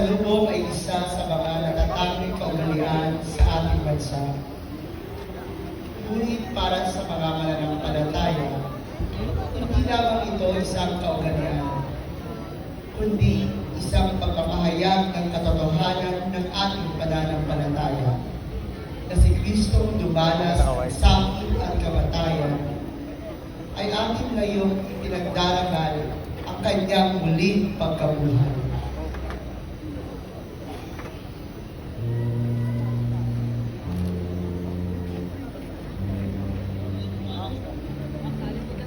pagsalubong ay isa sa mga natatanging kaugalian sa ating bansa. Ngunit para sa mga mananampalataya, hindi lamang ito isang kaugalian, kundi isang pagpapahayag ng katotohanan ng ating pananampalataya na si Kristo dumanas ng sakit at kamatayan ay ating ngayong ipinagdarasal ang kanyang muling pagkabuhay.